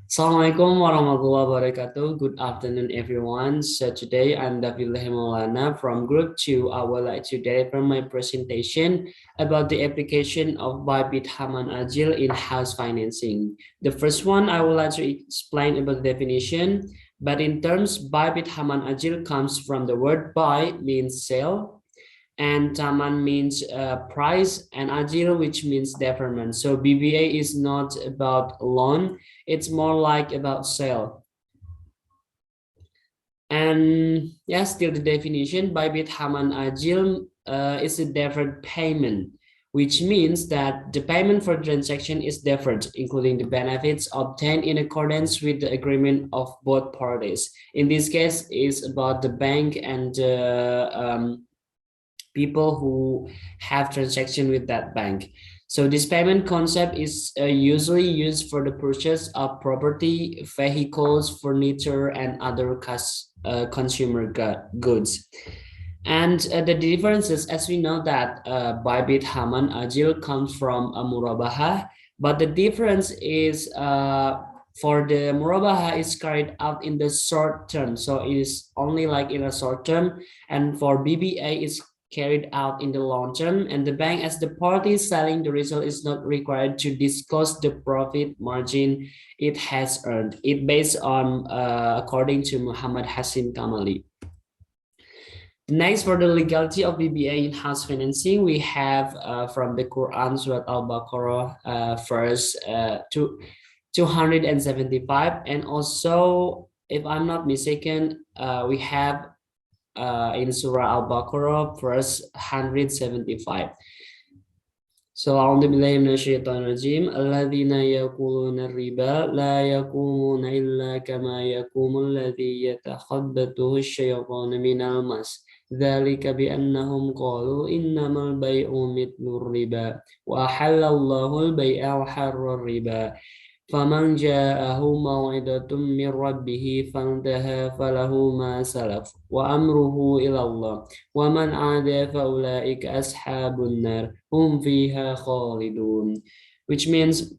Assalamualaikum warahmatullahi wabarakatuh. Good afternoon, everyone. So today I'm David Maulana from Group 2. I would like to deliver my presentation about the application of Bhai Bithaman Ajil in house financing. The first one, I would like to explain about the definition. But in terms, Bhai Bithaman Ajil comes from the word buy means sale, and Taman means price, and Ajil, which means deferment. So BBA is not about loan, it's more like about sale. And yeah, still the definition, Bybit Haman Ajil is a deferred payment, which means that the payment for transaction is deferred, including the benefits obtained in accordance with the agreement of both parties. In this case, is about the bank and people who have transaction with that bank. So this payment concept is usually used for the purchase of property, vehicles, furniture, and other consumer goods. And the differences, as we know that Bybit Haman Ajil comes from a Murabaha, but the difference is for the Murabaha is carried out in the short term. So it is only like in a short term, and for BBA is carried out in the long term, and the bank as the party selling the result is not required to discuss the profit margin it has earned. It based on according to Muhammad Hassim Kamali. Next, for the legality of BBA in-house financing, we have from the Quran Surat Al-Baqarah verse 275, and also, if I'm not mistaken, we have in Surah Al-Baqarah, verse 175. So, أعوذ بالله من الشيطان الرجيم الذين يأكلون الربا لا يقومون إلا كما يقوم الذي يتخبطه الشيطان من المس ذلك بأنهم قالوا إنما البيع مثل الربا وأحل الله البيع وحرم الربا فمن جاءه موعظة من ربه فانتهى فله ما سلف وأمره إلى الله ومن عاد فأولئك أصحاب النار هم فيها خالدون. Which means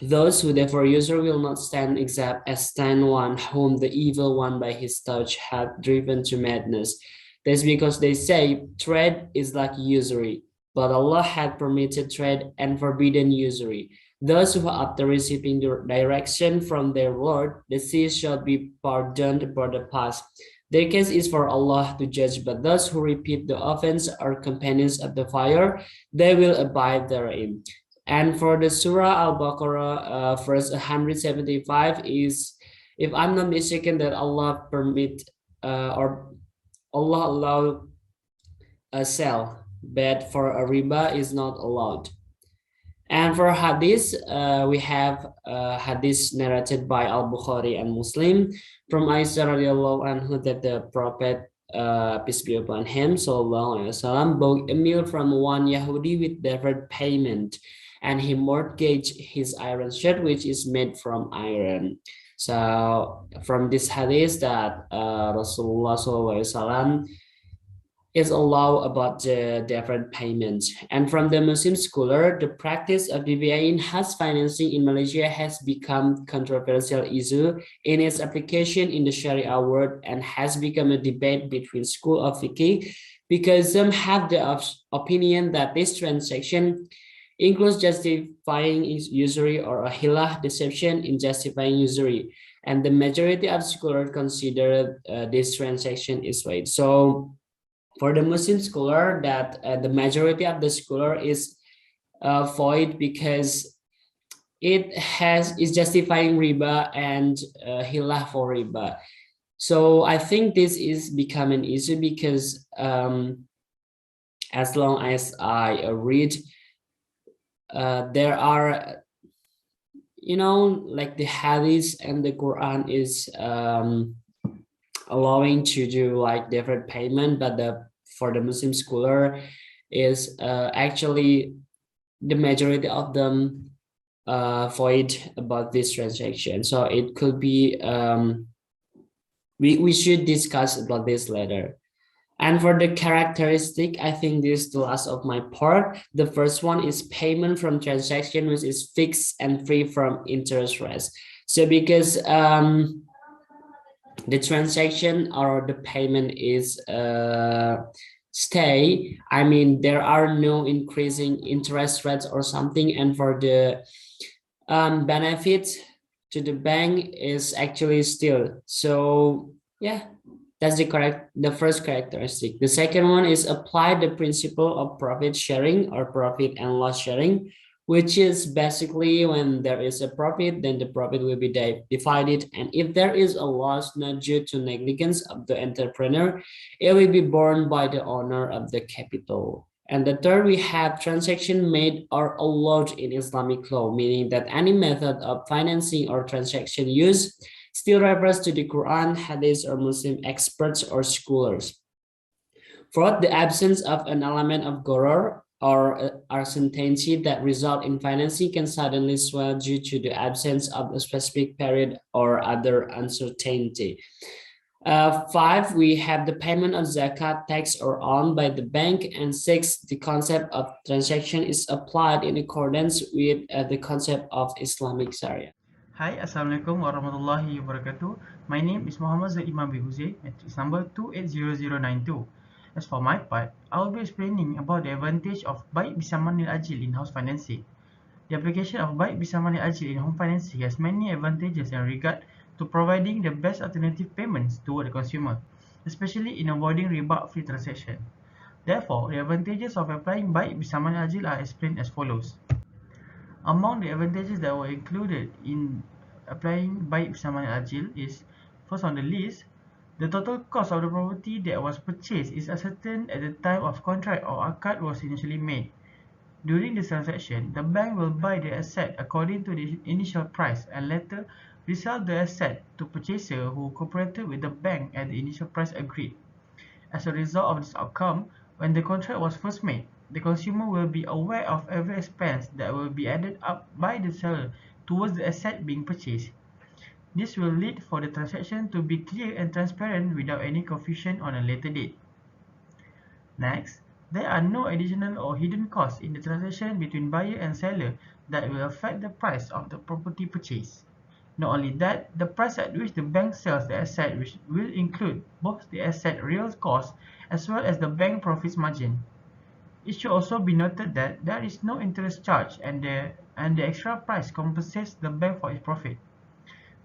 those who therefore user will not stand except as stand one whom the evil one by his touch hath driven to madness. That's because they say trade is like usury, but Allah had permitted trade and forbidden usury. Those who after receiving direction from their Lord, the sins shall be pardoned for the past. Their case is for Allah to judge, but those who repeat the offense are companions of the fire, they will abide therein. And for the Surah Al-Baqarah, verse 175 is, if I'm not mistaken, that Allah permit or Allah allow a sell, but for a riba is not allowed. And for hadith, we have hadith narrated by Al-Bukhari and Muslim from Aisha radiallahu anhu that the Prophet, peace be upon him, sallallahu alaihi wasallam, bought a meal from one Yahudi with deferred payment, and he mortgaged his iron shirt, which is made from iron. So from this hadith that Rasulullah sallallahu alaihi wasallam is allowed about the different payments. And from the Muslim scholar, the practice of DBA in-house financing in Malaysia has become controversial issue in its application in the Sharia world and has become a debate between school of fiqh, because some have the opinion that this transaction includes justifying usury or a hilah deception in justifying usury. And the majority of scholars consider this transaction is void. So for the Muslim scholar, that the majority of the scholar is void because it is justifying riba and hilah for riba. So I think this is becoming issue because as long as I read, there are, like the hadith and the Quran is allowing to do like different payment, but for the Muslim scholar is actually the majority of them void about this transaction. So it could be we should discuss about this later. And for the characteristic, I think this is the last of my part. The first one is payment from transaction, which is fixed and free from interest rates. So because the transaction or the payment is stay, I mean there are no increasing interest rates or something, and for the benefit to the bank is actually still. So yeah, that's the first characteristic. The second one is apply the principle of profit sharing or profit and loss sharing, which is basically when there is a profit, then the profit will be divided. And if there is a loss not due to negligence of the entrepreneur, it will be borne by the owner of the capital. And the third, we have transaction made or allowed in Islamic law, meaning that any method of financing or transaction used still refers to the Quran, Hadith, or Muslim experts or scholars. Fourth, the absence of an element of gharar or uncertainty that result in financing can suddenly swell due to the absence of a specific period or other uncertainty. Five, we have the payment of zakat, tax, or on by the bank. And six, the concept of transaction is applied in accordance with the concept of Islamic Sharia. Hi, Assalamualaikum warahmatullahi wabarakatuh. My name is Muhammad Zaid Imam Bihuze and it's number 280092. As for my part, I will be explaining about the advantage of Bhai Bithaman Ajil in house financing. The application of Bhai Bithaman Ajil in home financing has many advantages in regard to providing the best alternative payments toward the consumer, especially in avoiding riba-free transaction. Therefore, the advantages of applying Bhai Bithaman Ajil are explained as follows. Among the advantages that were included in applying Baik Bersama Ajil is, first on the list, the total cost of the property that was purchased is ascertained at the time of contract or akad was initially made. During this transaction, the bank will buy the asset according to the initial price and later resell the asset to purchaser who cooperated with the bank at the initial price agreed. As a result of this outcome, when the contract was first made, the consumer will be aware of every expense that will be added up by the seller towards the asset being purchased. This will lead for the transaction to be clear and transparent without any confusion on a later date. Next, there are no additional or hidden costs in the transaction between buyer and seller that will affect the price of the property purchase. Not only that, the price at which the bank sells the asset will include both the asset real cost as well as the bank profits margin. It should also be noted that there is no interest charge and the extra price compensates the bank for its profit.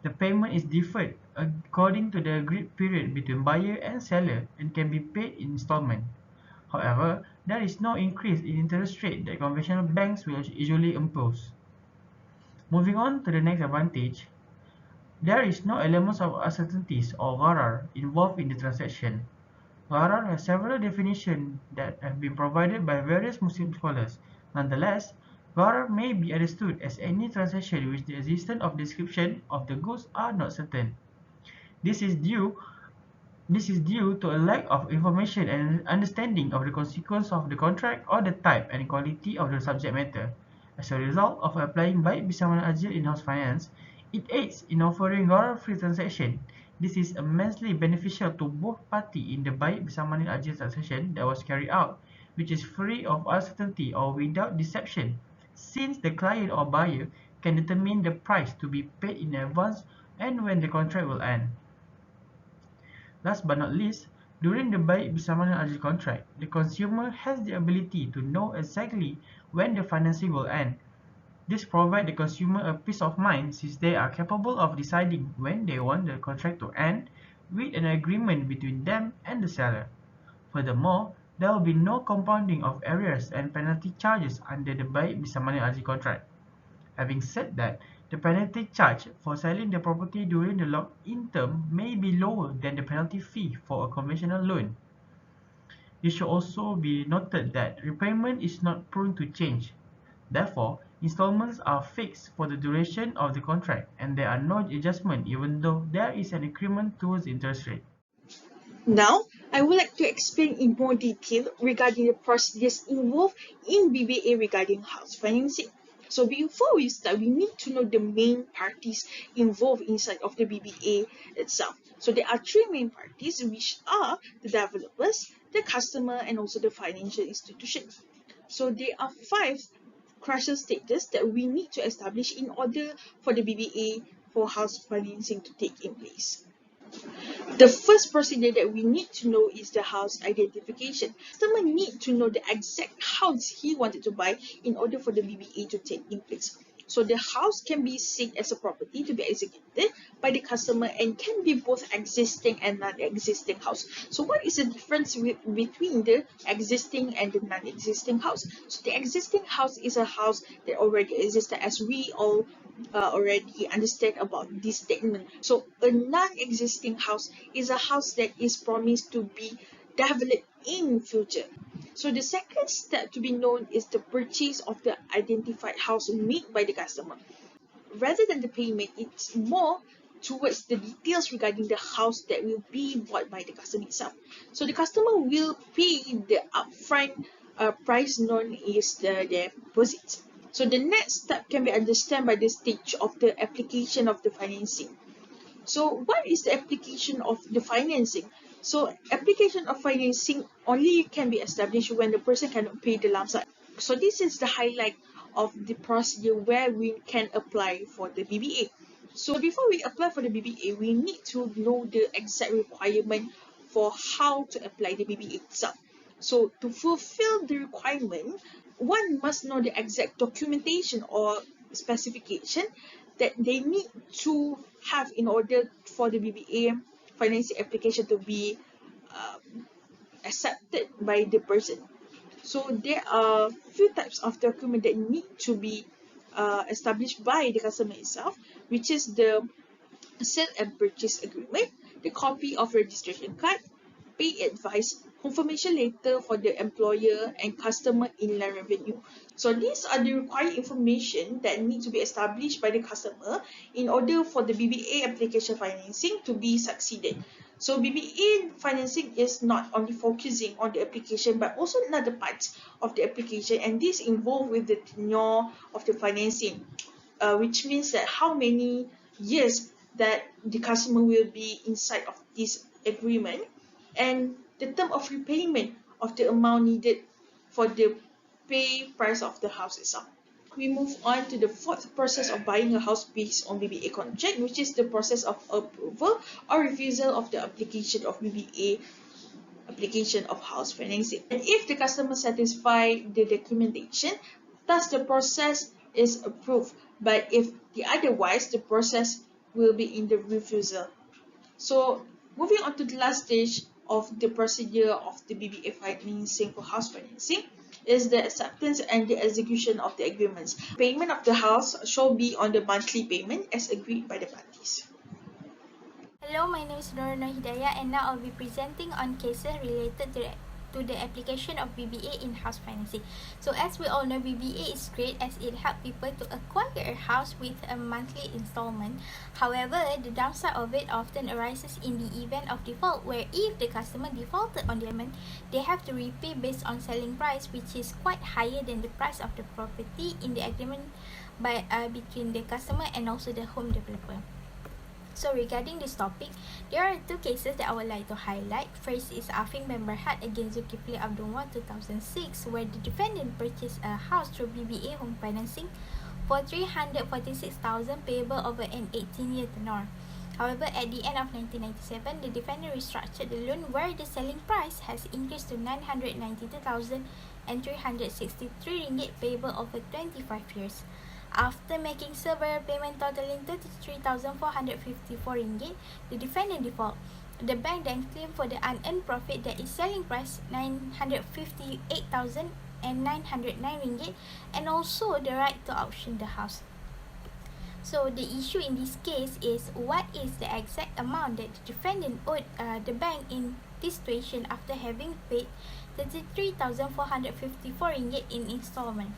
The payment is deferred according to the agreed period between buyer and seller and can be paid in installment. However, there is no increase in interest rate that conventional banks will usually impose. Moving on to the next advantage, there is no elements of uncertainties or gharar involved in the transaction. Gharar has several definitions that have been provided by various Muslim scholars. Nonetheless, gharar may be understood as any transaction in which the existence of description of the goods are not certain. This is due this is due to a lack of information and understanding of the consequence of the contract or the type and quality of the subject matter. As a result of applying Baik Bersama Ajil in-house finance, it aids in offering gharar-free transaction. This is immensely beneficial to both parties in the Baik Bersama Ajil transaction that was carried out, which is free of uncertainty or without deception, since the client or buyer can determine the price to be paid in advance and when the contract will end. Last but not least, during the Baik Bersama Ajil contract, the consumer has the ability to know exactly when the financing will end. This provides the consumer a peace of mind since they are capable of deciding when they want the contract to end with an agreement between them and the seller. Furthermore, there will be no compounding of arrears and penalty charges under the Baik Bersama Ajil contract. Having said that, the penalty charge for selling the property during the lock-in term may be lower than the penalty fee for a conventional loan. It should also be noted that repayment is not prone to change. Therefore, installments are fixed for the duration of the contract and there are no adjustments even though there is an increment towards interest rate. Now, I would like to explain in more detail regarding the procedures involved in BBA regarding house financing. So before we start, we need to know the main parties involved inside of the BBA itself. So there are three main parties, which are the developers, the customer, and also the financial institution. So there are 5 crucial stages that we need to establish in order for the BBA for house financing to take in place. The first procedure that we need to know is the house identification. Customer need to know the exact house he wanted to buy in order for the BBA to take in place. So the house can be seen as a property to be executed by the customer and can be both existing and non-existing house. So what is the difference between the existing and the non-existing house? So the existing house is a house that already existed, as we all already understand about this statement. So a non-existing house is a house that is promised to be developed in future. So the second step to be known is the purchase of the identified house made by the customer. Rather than the payment, it's more towards the details regarding the house that will be bought by the customer itself. So the customer will pay the upfront price known as the deposit. So the next step can be understood by the stage of the application of the financing. So what is the application of the financing? So application of financing only can be established when the person cannot pay the lump sum. So this is the highlight of the procedure where we can apply for the BBA. So before we apply for the BBA, we need to know the exact requirement for how to apply the BBA itself. So to fulfill the requirement, one must know the exact documentation or specification that they need to have in order for the BBA financing application to be accepted by the person. So there are few types of document that need to be established by the customer itself, which is the sale and purchase agreement, the copy of registration card, pay advice, confirmation letter for the employer and customer inland revenue. So these are the required information that need to be established by the customer in order for the BBA application financing to be succeeded. So BBA financing is not only focusing on the application but also another parts of the application, and this involved with the tenure of the financing, which means that how many years that the customer will be inside of this agreement, and the term of repayment of the amount needed for the pay price of the house itself. We move on to the fourth process of buying a house based on BBA contract, which is the process of approval or refusal of the application of BBA application of house financing. And if the customer satisfy the documentation, thus the process is approved. But if the otherwise, the process will be in the refusal. So moving on to the last stage of the procedure of the BBA financing for house financing is the acceptance and the execution of the agreements. Payment of the house shall be on the monthly payment as agreed by the parties. Hello, my name is Norna Hidayah, and now I'll be presenting on cases related to the application of BBA in house financing. So as we all know, BBA is great as it helps people to acquire a house with a monthly installment. However, the downside of it often arises in the event of default, where if the customer defaulted on the payment, they have to repay based on selling price, which is quite higher than the price of the property in the agreement between the customer and also the home developer. So regarding this topic, there are two cases that I would like to highlight. First is Afing bin Berhad against Zulkifli Abdul 2006, where the defendant purchased a house through BBA home financing for 346,000 payable over an 18-year tenure. However, at the end of 1997, the defendant restructured the loan where the selling price has increased to 992,363 ringgit payable over 25 years. After making several payments totaling 33,454 ringgit, the defendant default. The bank then claimed for the unearned profit that is selling price 958,909 ringgit and also the right to auction the house. So the issue in this case is what is the exact amount that the defendant owed the bank in this situation after having paid 33,454 ringgit in installment.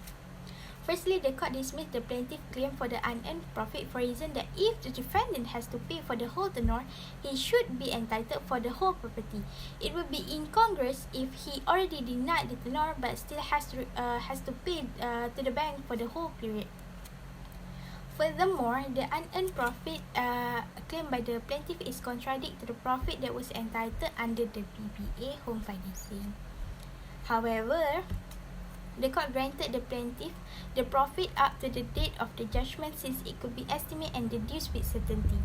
Firstly, the court dismissed the plaintiff claim for the unearned profit for reason that if the defendant has to pay for the whole tenure, he should be entitled for the whole property. It would be incongruous if he already denied the tenure but still has to pay to the bank for the whole period. Furthermore, the unearned profit claimed by the plaintiff is contradictory to the profit that was entitled under the BBA home financing. However, the court granted the plaintiff the profit up to the date of the judgment since it could be estimated and deduced with certainty.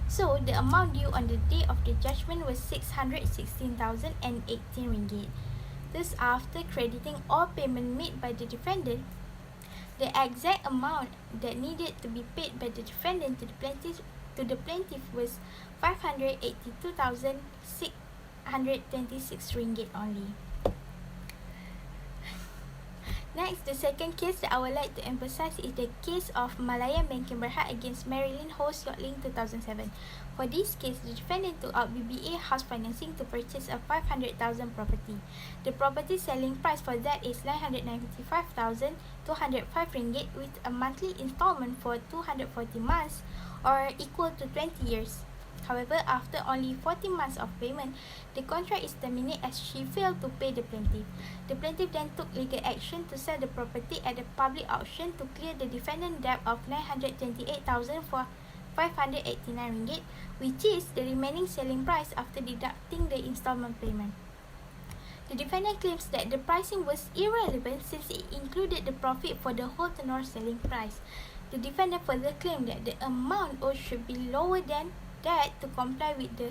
So, the amount due on the day of the judgment was 616,018 ringgit. Thus, after crediting all payment made by the defendant, the exact amount that needed to be paid by the defendant to the plaintiff was 582,626 ringgit only. Next, the second case that I would like to emphasize is the case of Malayan Banking Berhad against Marilyn Host Yachting 2007. For this case, the defendant took out BBA house financing to purchase a 500,000 property. The property selling price for that is 995,205 ringgit with a monthly installment for 240 months or equal to 20 years. However, after only 40 months of payment, the contract is terminated as she failed to pay the plaintiff. The plaintiff then took legal action to sell the property at a public auction to clear the defendant debt of 928,589 ringgit, which is the remaining selling price after deducting the installment payment. The defendant claims that the pricing was irrelevant since it included the profit for the whole tenor selling price. The defendant further claimed that the amount owed should be lower than that to comply with the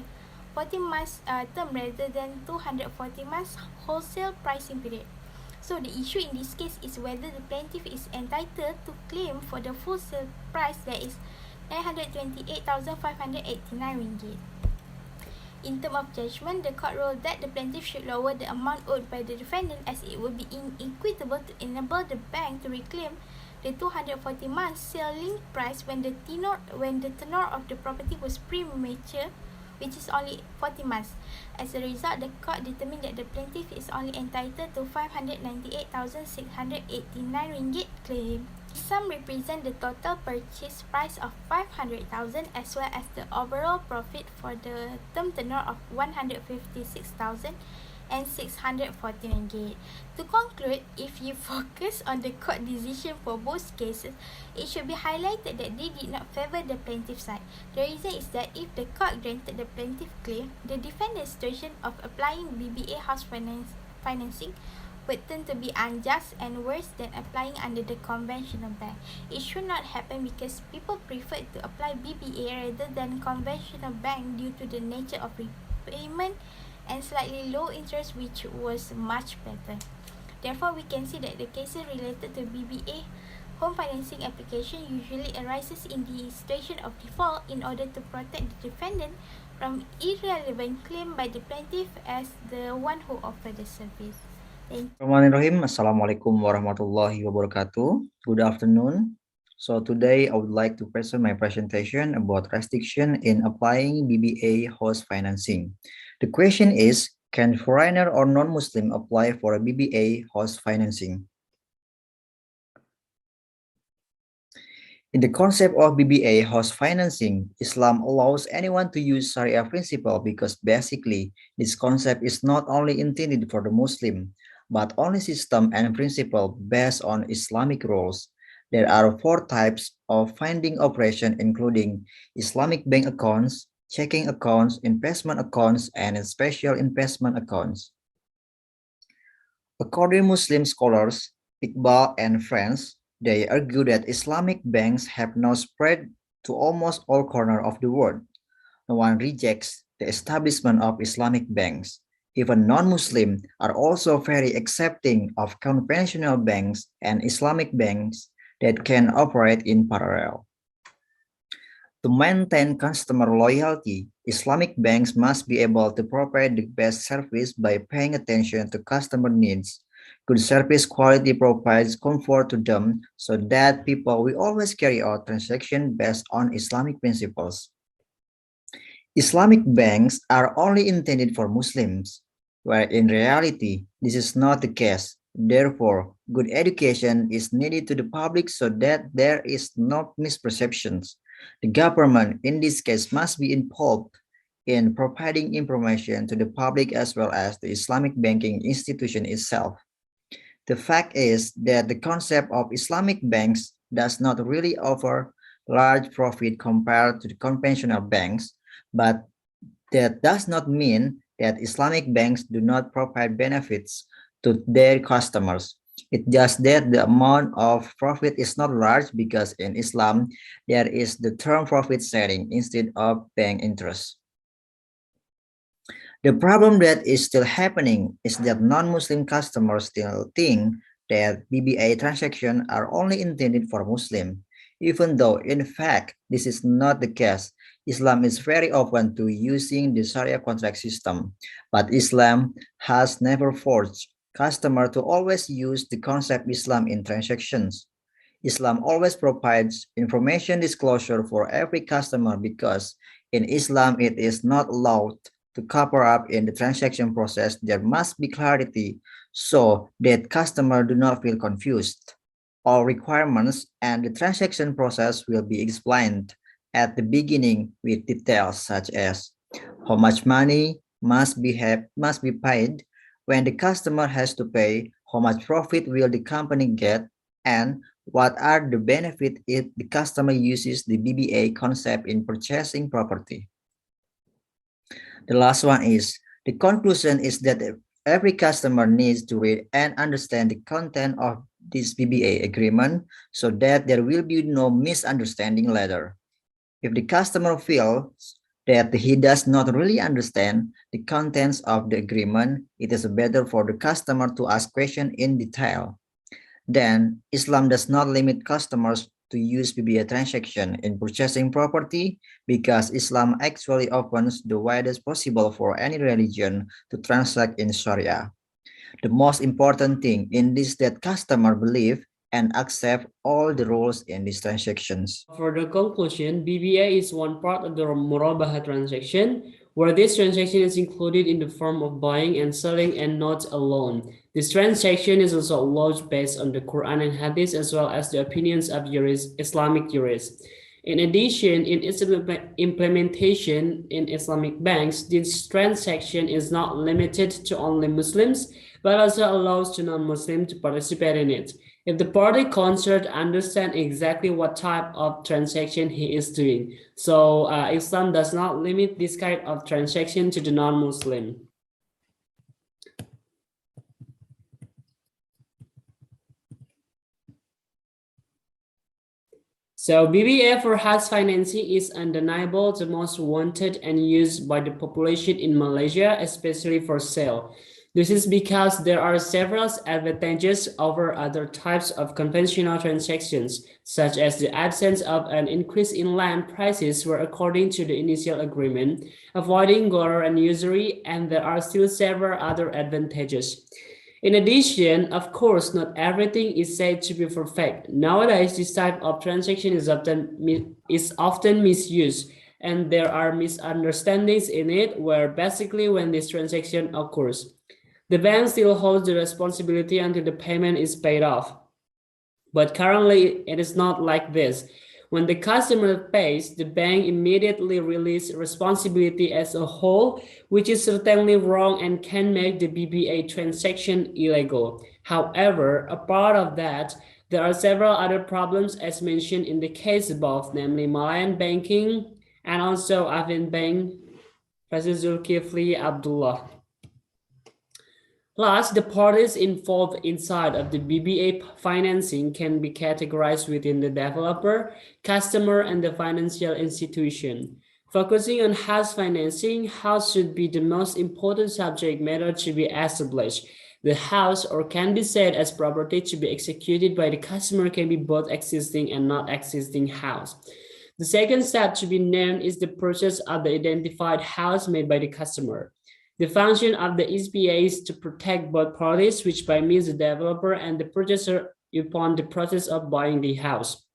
40 months term rather than 240 months wholesale pricing period. So the issue in this case is whether the plaintiff is entitled to claim for the full sale price, that is 928,589 ringgit. In terms of judgment, the court ruled that the plaintiff should lower the amount owed by the defendant as it would be inequitable to enable the bank to reclaim the 240 months selling price when the tenure of the property was premature, which is only 40 months. As a result, the court determined that the plaintiff is only entitled to 598,689 ringgit claim. This sum represents the total purchase price of 500,000 as well as the overall profit for the term tenure of 156,000 and 640 ringgit. To conclude, if you focus on the court decision for both cases, it should be highlighted that they did not favor the plaintiff side. The reason is that if the court granted the plaintiff claim, the defendant's situation of applying BBA house financing would turn to be unjust and worse than applying under the conventional bank. It should not happen because people prefer to apply BBA rather than conventional bank due to the nature of repayment and slightly low interest, which was much better. Therefore, we can see that the cases related to BBA home financing application usually arises in the situation of default in order to protect the defendant from irrelevant claim by the plaintiff as the one who offered the service. Thank you. Bismillahirrahmanirrahim. Assalamualaikum warahmatullahi wabarakatuh. Good afternoon. So today I would like to present my presentation about restriction in applying BBA house financing. The question is, can foreigner or non-Muslim apply for a BBA house financing? In the concept of BBA house financing, Islam allows anyone to use Sharia principle because basically this concept is not only intended for the Muslim, but only system and principle based on Islamic rules. There are 4 types of funding operation including Islamic bank accounts, checking accounts, investment accounts, and special investment accounts. According to Muslim scholars, Iqbal and friends, they argue that Islamic banks have now spread to almost all corners of the world. No one rejects the establishment of Islamic banks. Even non-Muslims are also very accepting of conventional banks and Islamic banks that can operate in parallel. To maintain customer loyalty, Islamic banks must be able to provide the best service by paying attention to customer needs. Good service quality provides comfort to them so that people will always carry out transactions based on Islamic principles. Islamic banks are only intended for Muslims, where in reality, this is not the case. Therefore, good education is needed to the public so that there is no misperceptions. The government, in this case, must be involved in providing information to the public as well as the Islamic banking institution itself. The fact is that the concept of Islamic banks does not really offer large profit compared to the conventional banks, but that does not mean that Islamic banks do not provide benefits to their customers. It's just that the amount of profit is not large because in Islam there is the term profit sharing instead of paying interest. The problem that is still happening is that non-Muslim customers still think that BBA transactions are only intended for Muslim, even though in fact this is not the case. Islam is very open to using the Sharia contract system, but Islam has never forced customers to always use the concept Islam in transactions. Islam always provides information disclosure for every customer because in Islam it is not allowed to cover up in the transaction process. There must be clarity so that customers do not feel confused. All requirements and the transaction process will be explained at the beginning with details such as how much money must be paid, when the customer has to pay, how much profit will the company get, and what are the benefits if the customer uses the BBA concept in purchasing property. The last one is the conclusion is that every customer needs to read and understand the content of this BBA agreement so that there will be no misunderstanding later. If the customer feels that he does not really understand the contents of the agreement, it is better for the customer to ask questions in detail. Then, Islam does not limit customers to use BBA transaction in purchasing property because Islam actually opens the widest possible for any religion to transact in Sharia. The most important thing in this that customer believe and accept all the rules in these transactions. For the conclusion, BBA is one part of the Murabaha transaction, where this transaction is included in the form of buying and selling and not a loan. This transaction is also allowed based on the Quran and Hadith as well as the opinions of Islamic jurists. In addition, in its implementation in Islamic banks, this transaction is not limited to only Muslims, but also allows to non-Muslims to participate in it. If the party concerned understand exactly what type of transaction he is doing. So Islam does not limit this kind of transaction to the non-Muslim. So BBA for house financing is undeniable the most wanted and used by the population in Malaysia, especially for sale. This is because there are several advantages over other types of conventional transactions, such as the absence of an increase in land prices were according to the initial agreement, avoiding gutter and usury, and there are still several other advantages. In addition, of course, not everything is said to be perfect. Nowadays, this type of transaction is often misused, and there are misunderstandings in it where basically when this transaction occurs, the bank still holds the responsibility until the payment is paid off. But currently, it is not like this. When the customer pays, the bank immediately releases responsibility as a whole, which is certainly wrong and can make the BBA transaction illegal. However, apart of that, there are several other problems as mentioned in the case above, namely Malayan banking and also Avin Bank, President Zulkifli Abdullah. Plus, the parties involved inside of the BBA financing can be categorized within the developer, customer, and the financial institution. Focusing on house financing, house should be the most important subject matter to be established. The house, or can be said as property to be executed by the customer, can be both existing and not existing house. The second step to be named is the purchase of the identified house made by the customer. The function of the SPA is to protect both parties, which by means the developer and the purchaser upon the process of buying the house.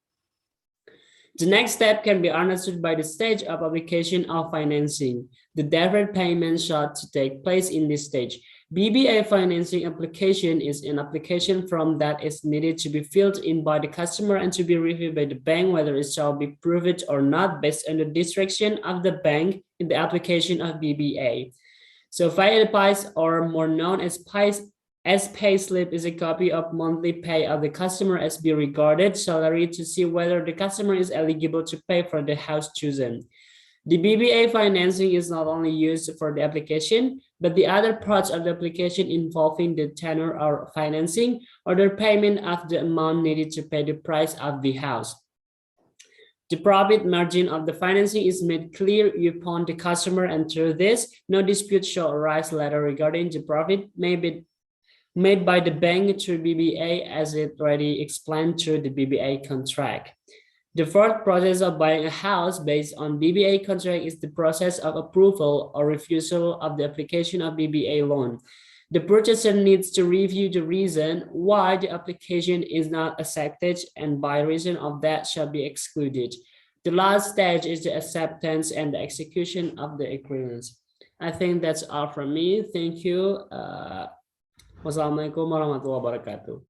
The next step can be understood by the stage of application of financing. The deferred payment shall to take place in this stage. BBA financing application is an application form that is needed to be filled in by the customer and to be reviewed by the bank whether it shall be approved or not based on the discretion of the bank in the application of BBA. So file PIS, or more known as PIS, as pay slip is a copy of monthly pay of the customer as be regarded salary to see whether the customer is eligible to pay for the house chosen. The BBA financing is not only used for the application, But the other parts of the application involving the tenor or financing or the payment of the amount needed to pay the price of the house. The profit margin of the financing is made clear upon the customer, and through this, no dispute shall arise later regarding the profit made by the bank through BBA, as it already explained through the BBA contract. The fourth process of buying a house based on BBA contract is the process of approval or refusal of the application of BBA loan. The purchaser needs to review the reason why the application is not accepted, and by reason of that shall be excluded. The last stage is the acceptance and the execution of the agreements. I think that's all from me. Thank you. Wassalamualaikum warahmatullahi wabarakatuh.